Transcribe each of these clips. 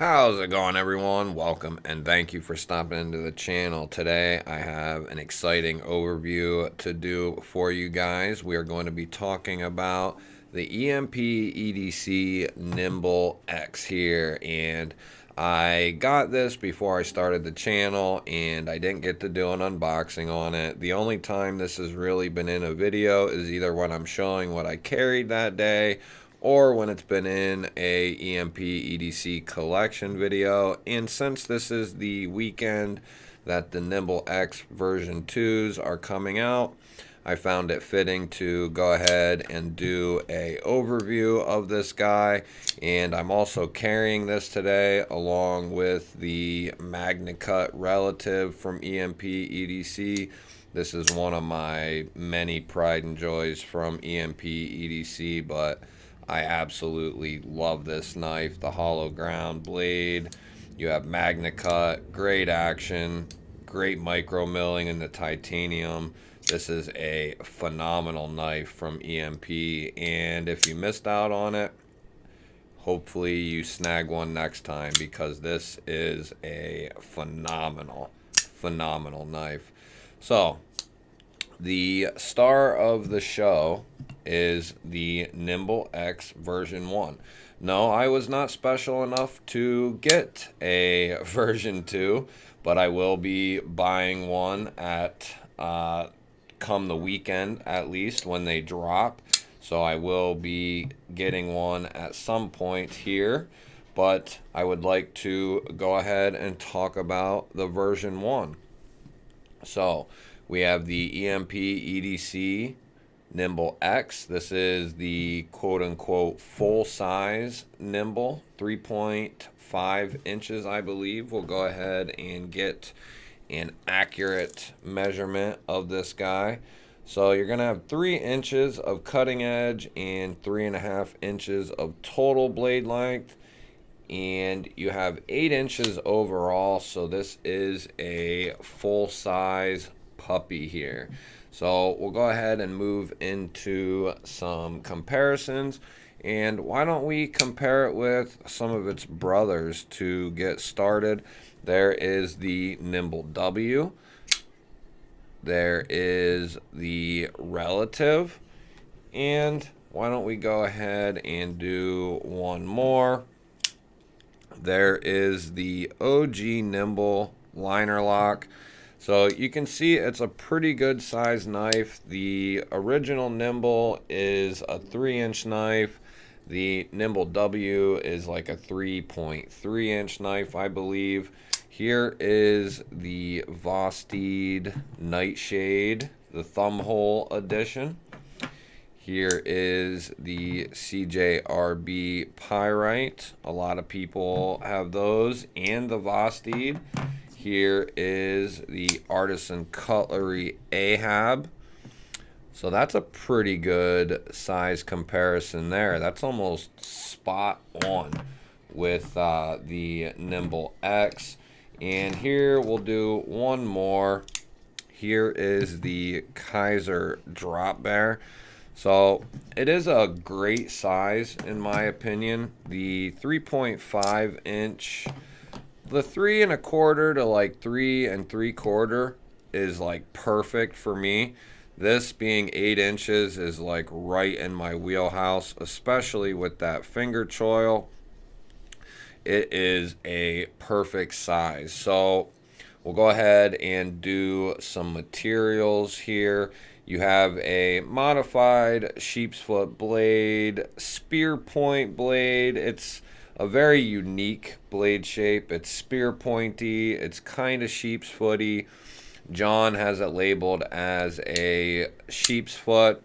How's it going, everyone? Welcome and thank you for stopping into the channel. Today I have an exciting overview to do for you guys. We are going to be talking about the EDC Nymble X here, and I got this before I started the channel and I didn't get to do an unboxing on it. The only time this has really been in a video is either when I'm showing what I carried that day or when it's been in a EDC collection video. And since this is the weekend that the Nymble X version 2s are coming out, I found it fitting to go ahead and do a overview of this guy. And I'm also carrying this today along with the MagnaCut relative from EDC. This is one of my many pride and joys from EDC, but I absolutely love this knife. The hollow ground blade, you have MagnaCut, great action, great micro milling in the titanium. This is a phenomenal knife from EMP, and if you missed out on it, hopefully you snag one next time, because this is a phenomenal knife. So the star of the show is the Nymble X version 1. No, I was not special enough to get a version 2, but I will be buying one at come the weekend, at least when they drop. So I will be getting one at some point here, but I would like to go ahead and talk about the version 1. So we have the EDC Nymble X. This is the quote-unquote full-size Nymble, 3.5 inches, I believe. We'll go ahead and get an accurate measurement of this guy. So you're going to have 3 inches of cutting edge and 3.5 inches of total blade length. And you have 8 inches overall, so this is a full-size puppy here. So we'll go ahead and move into some comparisons, and why don't we compare it with some of its brothers to get started. There is the Nymble W, there is the relative, and why don't we go ahead and do one more. There is the OG Nymble liner lock. So you can see it's a pretty good size knife. The original Nymble is a 3-inch knife. The Nymble W is like a 3.3-inch knife, I believe. Here is the Vosteed Nightshade, the Thumbhole edition. Here is the CJRB Pyrite. A lot of people have those, and the Vosteed. Here is the Artisan Cutlery Ahab. So that's a pretty good size comparison there. That's almost spot on with the Nymble X. And here we'll do one more. Here is the Kaiser Drop Bear. So it is a great size in my opinion. The 3.5 inch, the 3 1/4 to like 3 3/4 is like perfect for me. This being 8 inches is like right in my wheelhouse, especially with that finger choil. It is a perfect size. So we'll go ahead and do some materials here. You have a modified sheep's foot blade, spear point blade. It's a very unique blade shape. It's spear pointy. It's kind of sheep's footy. John has it labeled as a sheep's foot.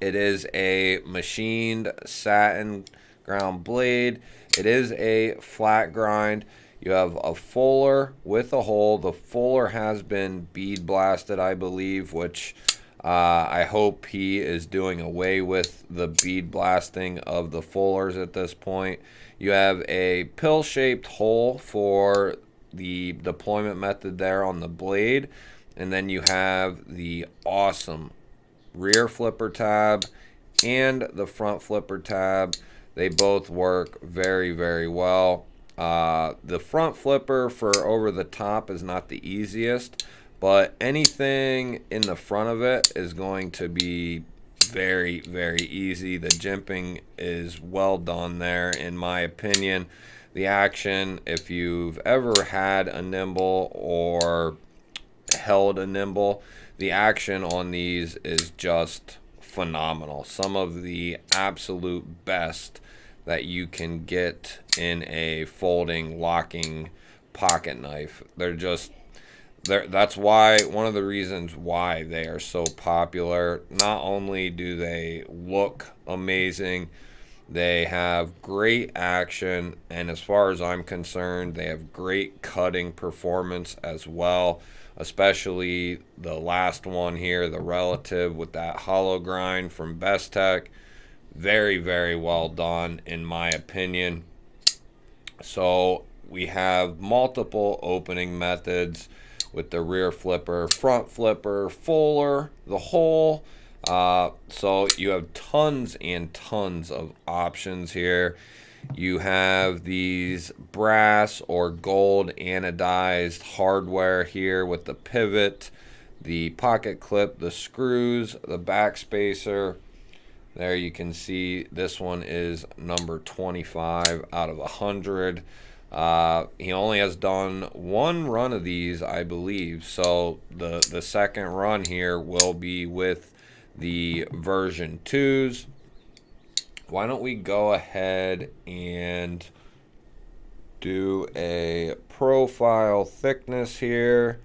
It is a machined satin ground blade. It is a flat grind. You have a fuller with a hole. The fuller has been bead blasted, I believe, which I hope he is doing away with the bead blasting of the fullers at this point. You have a pill-shaped hole for the deployment method there on the blade. And then you have the awesome rear flipper tab and the front flipper tab. They both work very, very well. The front flipper for over the top is not the easiest, but anything in the front of it is going to be very, very easy. The jimping is well done there, in my opinion. The action, if you've ever had a Nymble or held a Nymble, the action on these is just phenomenal. Some of the absolute best that you can get in a folding, locking pocket knife. That's why, one of the reasons why they are so popular. Not only do they look amazing, they have great action, and as far as I'm concerned, they have great cutting performance as well, especially the last one here, the Relative, with that hollow grind from Bestech. Very, very well done, in my opinion. So we have multiple opening methods with the rear flipper, front flipper, fuller, the hole. So you have tons and tons of options here. You have these brass or gold anodized hardware here with the pivot, the pocket clip, the screws, the back spacer. There you can see this one is number 25 out of 100. He only has done one run of these, I believe. So the second run here will be with the version 2s. Why don't we go ahead and do a profile thickness here,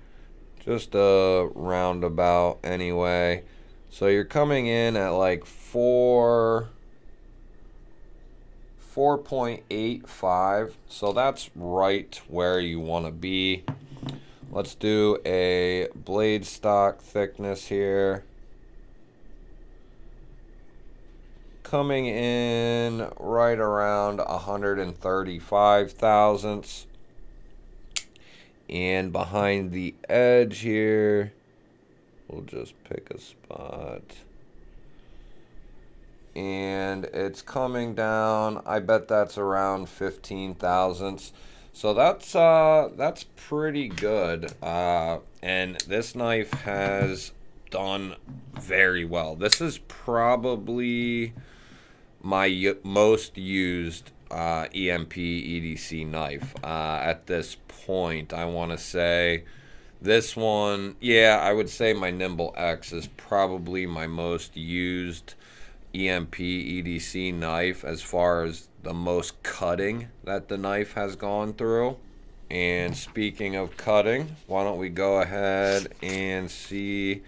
just a roundabout anyway. So you're coming in at like 4.85, so that's right where you want to be. Let's do a blade stock thickness here. Coming in right around 135 thousandths. And behind the edge here, we'll just pick a spot. And it's coming down, I bet that's around 15 thousandths. So that's pretty good. And this knife has done very well. This is probably my most used EMP EDC knife at this point. I want to say this one, yeah, I would say my Nymble X is probably my most used EMP EDC knife as far as the most cutting that the knife has gone through. And speaking of cutting, why don't we go ahead and see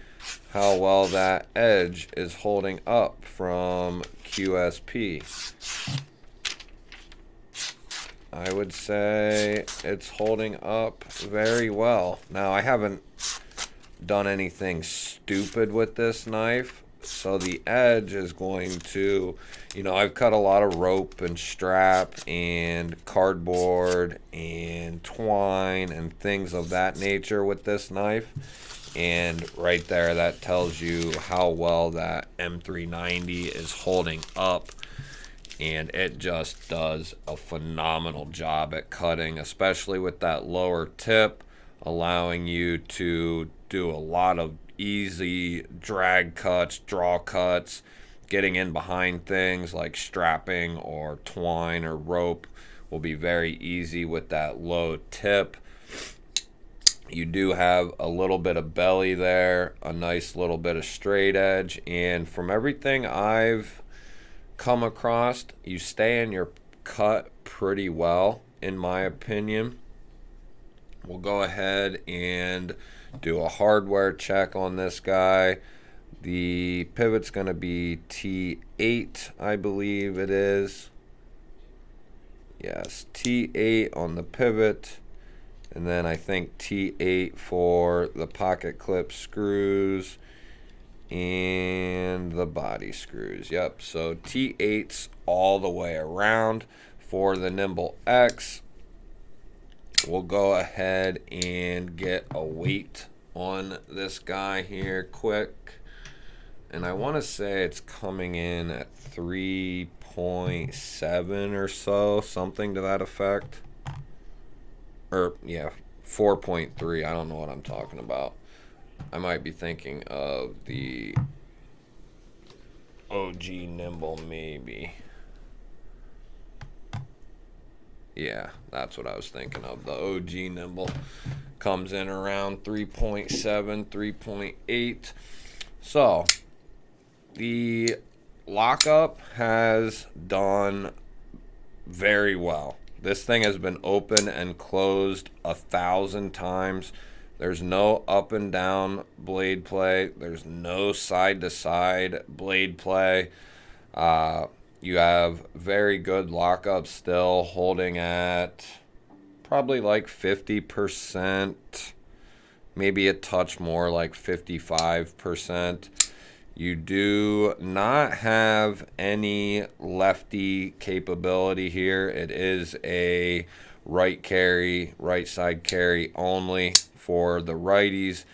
how well that edge is holding up from QSP. I would say it's holding up very well. Now, I haven't done anything stupid with this knife, so the edge is going to, I've cut a lot of rope and strap and cardboard and twine and things of that nature with this knife. And right there, that tells you how well that M390 is holding up. And it just does a phenomenal job at cutting, especially with that lower tip, allowing you to do a lot of easy drag cuts, draw cuts, getting in behind things like strapping or twine or rope will be very easy with that low tip. You do have a little bit of belly there, a nice little bit of straight edge, and from everything I've come across, you stay in your cut pretty well, in my opinion. We'll go ahead and do a hardware check on this guy. The pivot's going to be T8, I believe it is. Yes, T8 on the pivot. And then I think T8 for the pocket clip screws and the body screws. Yep, so T8's all the way around. For the Nymble X, we'll go ahead and get a weight on this guy here quick. And I want to say it's coming in at 3.7 or so, something to that effect. or yeah, 4.3. I don't know what I'm talking about. I might be thinking of the OG Nymble, maybe. Yeah, that's what I was thinking of. The OG Nymble comes in around 3.7, 3.8. So the lockup has done very well. This thing has been open and closed 1,000 times. There's no up and down blade play. There's no side to side blade play. You have very good lockup still, holding at probably like 50%, maybe a touch more, like 55%. You do not have any lefty capability here. It is a right carry, right side carry only for the righties.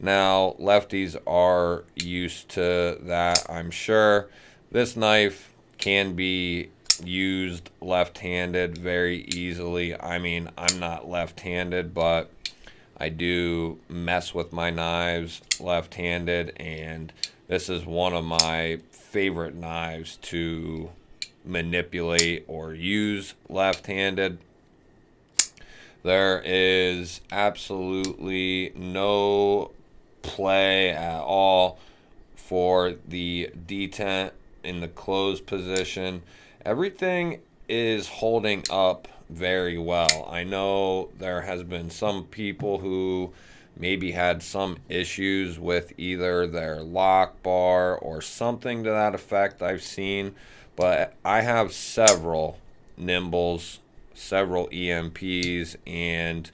Now, lefties are used to that, I'm sure. This knife can be used left-handed very easily. I mean, I'm not left-handed, but I do mess with my knives left-handed, and this is one of my favorite knives to manipulate or use left-handed. There is absolutely no play at all for the detent in the closed position. Everything is holding up very well. I know there has been some people who maybe had some issues with either their lock bar or something to that effect I've seen, but I have several Nymbles, several EMPs, and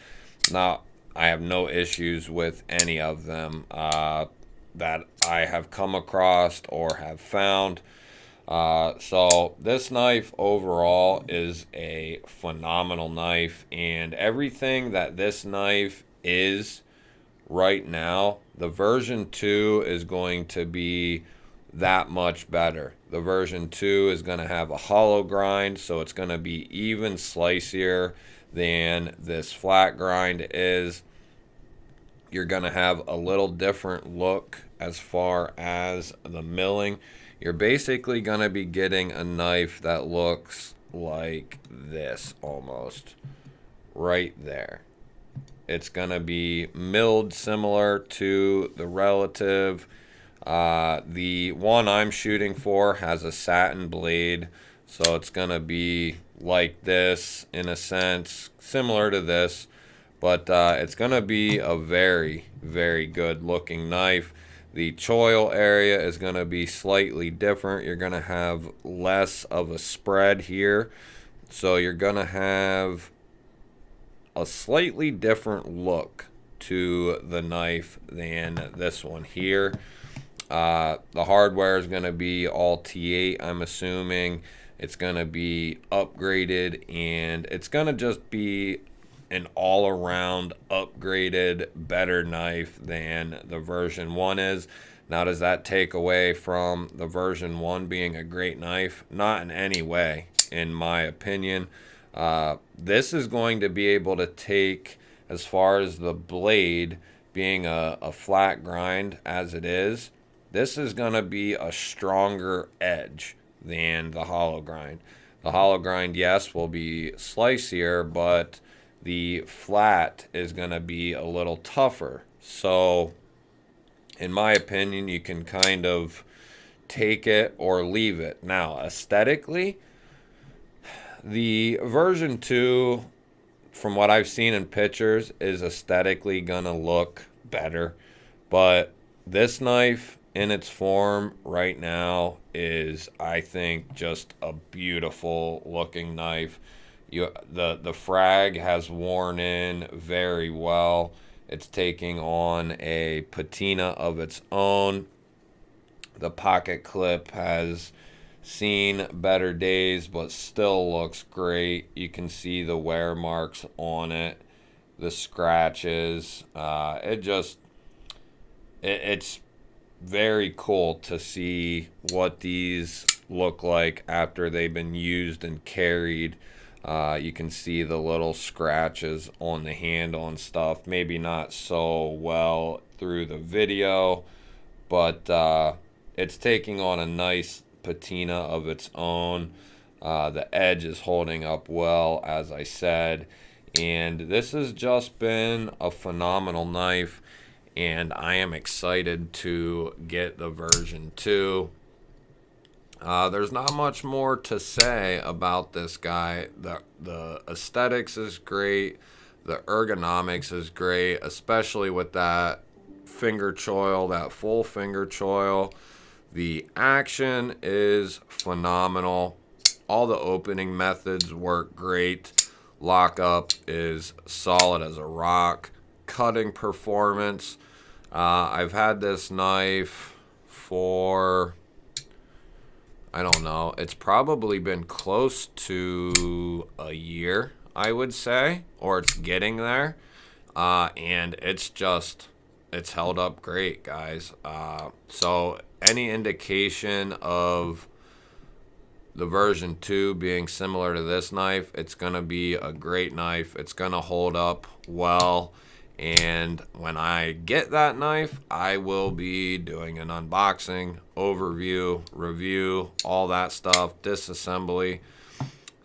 I have no issues with any of them that I have come across or have found. So this knife overall is a phenomenal knife, and everything that this knife is right now, the version 2 is going to be that much better. The version 2 is going to have a hollow grind, so it's going to be even slicier than this flat grind is. You're going to have a little different look as far as the milling. You're basically going to be getting a knife that looks like this almost right there. It's going to be milled similar to the relative. The one I'm shooting for has a satin blade, so it's going to be like this in a sense, similar to this, but it's going to be a very, very good looking knife. The choil area is going to be slightly different. You're going to have less of a spread here, so you're going to have a slightly different look to the knife than this one here. The hardware is going to be all T8, I'm assuming. It's going to be upgraded, and it's going to just be an all-around upgraded, better knife than the version 1 is. Now, does that take away from the version 1 being a great knife? Not in any way, in my opinion. This is going to be able to take, as far as the blade being a flat grind as it is, this is going to be a stronger edge than the hollow grind. The hollow grind, yes, will be slicier, but the flat is going to be a little tougher. So, in my opinion, you can kind of take it or leave it. Now, aesthetically, the version 2, from what I've seen in pictures, is aesthetically going to look better. But this knife in its form right now is, I think, just a beautiful looking knife. The frag has worn in very well. It's taking on a patina of its own. The pocket clip has seen better days, but still looks great. You can see the wear marks on it, the scratches. It's very cool to see what these look like after they've been used and carried You can see the little scratches on the handle and stuff. Maybe not so well through the video, but it's taking on a nice patina of its own. The edge is holding up well, as I said. And this has just been a phenomenal knife. And I am excited to get the version 2. There's not much more to say about this guy. The aesthetics is great. The ergonomics is great, especially with that finger choil, that full finger choil. The action is phenomenal. All the opening methods work great. Lockup is solid as a rock. Cutting performance. I've had this knife for, I don't know, it's probably been close to a year, I would say, or it's getting there. And it's held up great, guys. So any indication of the version 2 being similar to this knife, it's going to be a great knife. It's going to hold up well. And when I get that knife, I will be doing an unboxing, overview, review, all that stuff, disassembly.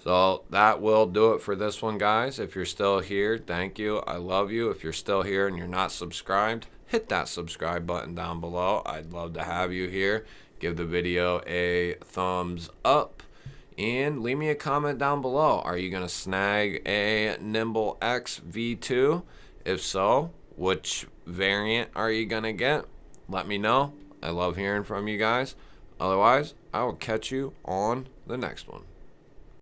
So that will do it for this one, guys. If you're still here, thank you. I love you. If you're still here and you're not subscribed, hit that subscribe button down below. I'd love to have you here. Give the video a thumbs up and leave me a comment down below. Are you going to snag a Nymble X V2? If so, which variant are you going to get? Let me know. I love hearing from you guys. Otherwise, I will catch you on the next one.